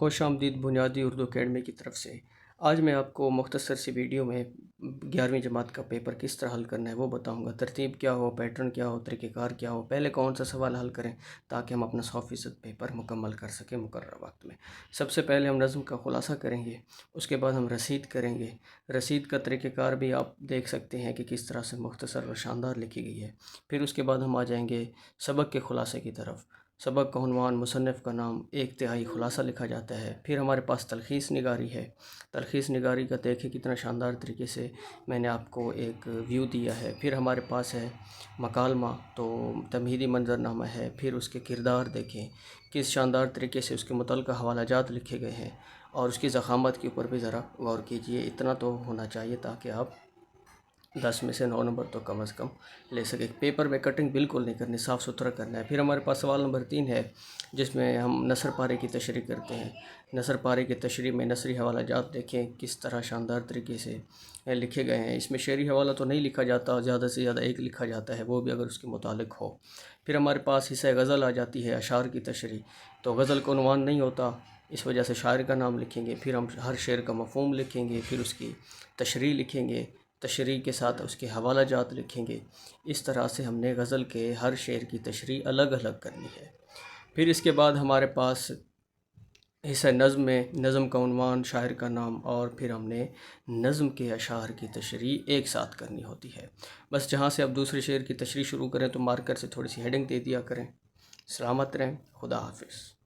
خوش آمدید بنیادی اردو اکیڈمی کی طرف سے۔ آج میں آپ کو مختصر سی ویڈیو میں 11ویں جماعت کا پیپر کس طرح حل کرنا ہے وہ بتاؤں گا۔ ترتیب کیا ہو، پیٹرن کیا ہو، طریقہ کار کیا ہو، پہلے کون سا سوال حل کریں تاکہ ہم اپنا 100% پیپر مکمل کر سکیں مقررہ وقت میں۔ سب سے پہلے ہم نظم کا خلاصہ کریں گے، اس کے بعد ہم رسید کریں گے۔ رسید کا طریقہ کار بھی آپ دیکھ سکتے ہیں کہ کس طرح سے مختصر اور شاندار لکھی گئی ہے۔ پھر اس کے بعد ہم آ جائیں گے سبق کے خلاصے کی طرف۔ سبق کا عنوان، مصنف کا نام، 1/3 خلاصہ لکھا جاتا ہے۔ پھر ہمارے پاس تلخیص نگاری ہے۔ تلخیص نگاری کا دیکھیں کتنا شاندار طریقے سے میں نے آپ کو ایک ویو دیا ہے۔ پھر ہمارے پاس ہے مکالمہ، تو تمہیدی منظرنامہ ہے۔ پھر اس کے کردار دیکھیں کس شاندار طریقے سے اس کے متعلقہ حوالہ جات لکھے گئے ہیں، اور اس کی ضخامت کے اوپر بھی ذرا غور کیجئے۔ اتنا تو ہونا چاہیے تاکہ آپ 10 میں سے 9 نمبر تو کم از کم لے سکیں۔ پیپر میں کٹنگ بالکل نہیں کرنی، صاف ستھرا کرنا ہے۔ پھر ہمارے پاس سوال نمبر 3 ہے، جس میں ہم نثر پارے کی تشریح کرتے ہیں۔ نثر پارے کی تشریح میں نثری حوالہ جات دیکھیں کس طرح شاندار طریقے سے لکھے گئے ہیں۔ اس میں شعری حوالہ تو نہیں لکھا جاتا، زیادہ سے زیادہ ایک لکھا جاتا ہے، وہ بھی اگر اس کے متعلق ہو۔ پھر ہمارے پاس حصہ غزل آ جاتی ہے، اشعار کی تشریح۔ تو غزل کا عنوان نہیں ہوتا، اس وجہ سے شاعر کا نام لکھیں گے۔ پھر ہم ہر شعر کا مفہوم لکھیں گے، پھر اس کی تشریح لکھیں گے، تشریح کے ساتھ اس کے حوالہ جات لکھیں گے۔ اس طرح سے ہم نے غزل کے ہر شعر کی تشریح الگ الگ کرنی ہے۔ پھر اس کے بعد ہمارے پاس حصہ نظم میں نظم کا عنوان، شاعر کا نام، اور پھر ہم نے نظم کے اشعار کی تشریح ایک ساتھ کرنی ہوتی ہے۔ بس جہاں سے اب دوسرے شعر کی تشریح شروع کریں تو مارکر سے تھوڑی سی ہیڈنگ دے دیا کریں۔ سلامت رہیں، خدا حافظ۔